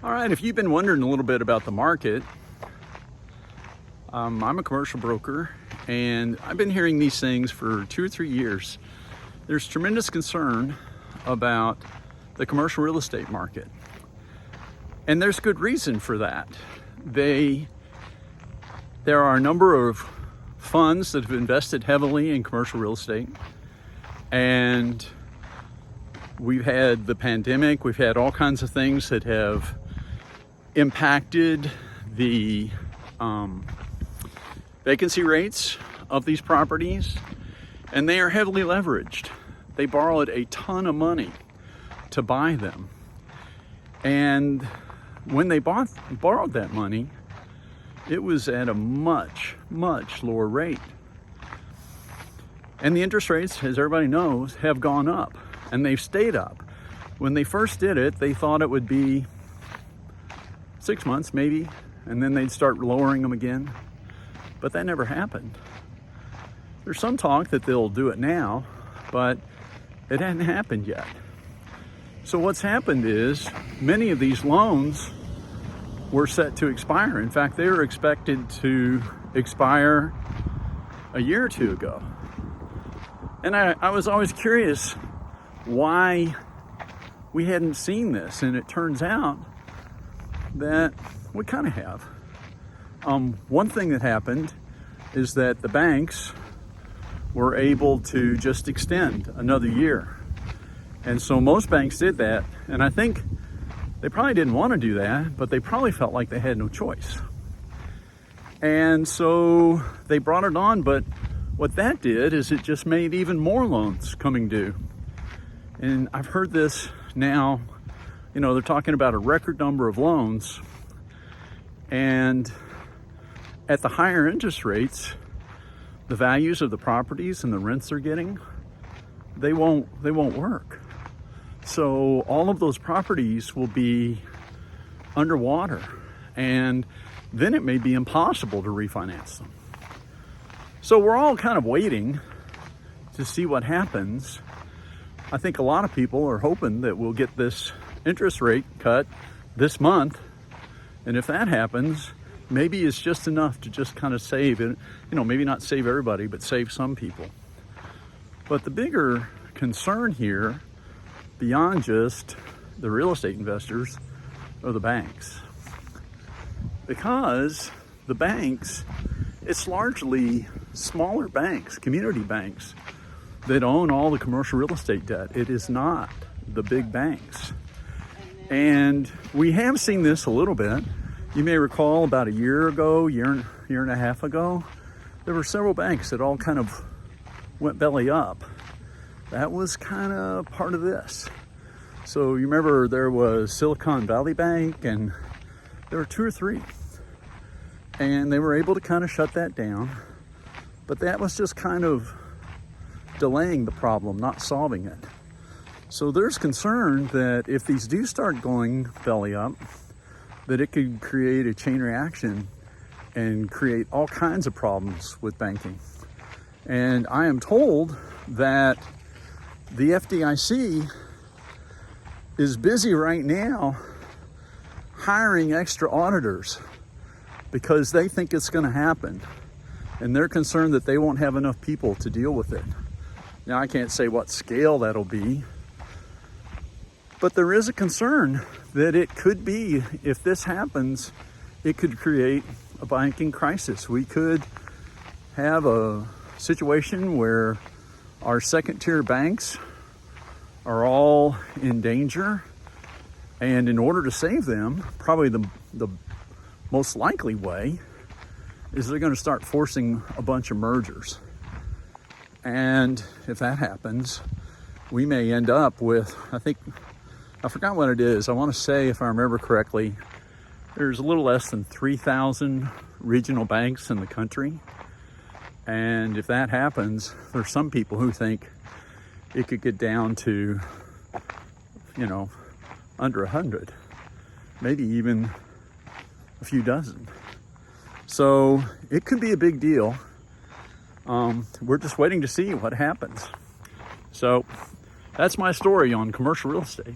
All right, if you've been wondering a little bit about the market, I'm a commercial broker and I've been hearing these things for 2 or 3 years. There's tremendous concern about the commercial real estate market. And there's good reason for that. There are a number of funds that have invested heavily in commercial real estate. And we've had the pandemic, we've had all kinds of things that have impacted the vacancy rates of these properties, and they are heavily leveraged. They borrowed a ton of money to buy them. And when they borrowed that money, it was at a much, much lower rate. And the interest rates, as everybody knows, have gone up, and they've stayed up. When they first did it, they thought it would be 6 months maybe, and then they'd start lowering them again. But that never happened. There's some talk that they'll do it now, but it hadn't happened yet. So what's happened is many of these loans were set to expire. In fact, they were expected to expire a year or two ago. And I was always curious why we hadn't seen this, and it turns out that we kind of have. One thing that happened is that the banks were able to just extend another year. And so most banks did that, and I think they probably didn't want to do that, but they probably felt like they had no choice. And so they brought it on, but what that did is it just made even more loans coming due. And I've heard this now, they're talking about a record number of loans, and at the higher interest rates, the values of the properties and the rents they're getting, they won't work. So all of those properties will be underwater, and then it may be impossible to refinance them. So we're all kind of waiting to see what happens. I think a lot of people are hoping that we'll get this interest rate cut this month. And if that happens, maybe it's just enough to just kind of save it, maybe not save everybody, but save some people. But the bigger concern here, beyond just the real estate investors, are the banks. Because the banks, it's largely smaller banks, community banks, that own all the commercial real estate debt. It is not the big banks. And we have seen this a little bit. You may recall about a year and a half ago, there were several banks that all kind of went belly up. That was kind of part of this. So you remember there was Silicon Valley Bank, and there were 2 or 3. And they were able to kind of shut that down. But that was just kind of delaying the problem, not solving it. So there's concern that if these do start going belly up, that it could create a chain reaction and create all kinds of problems with banking. And I am told that the FDIC is busy right now hiring extra auditors because they think it's going to happen. And they're concerned that they won't have enough people to deal with it. Now, I can't say what scale that'll be, but there is a concern that it could be, if this happens, it could create a banking crisis. We could have a situation where our second-tier banks are all in danger, and in order to save them, probably the most likely way is they're going to start forcing a bunch of mergers. And if that happens, we may end up with, I forgot what it is. I want to say, if I remember correctly, there's a little less than 3,000 regional banks in the country. And if that happens, there's some people who think it could get down to, under 100, maybe even a few dozen. So it could be a big deal. We're just waiting to see what happens. So that's my story on commercial real estate.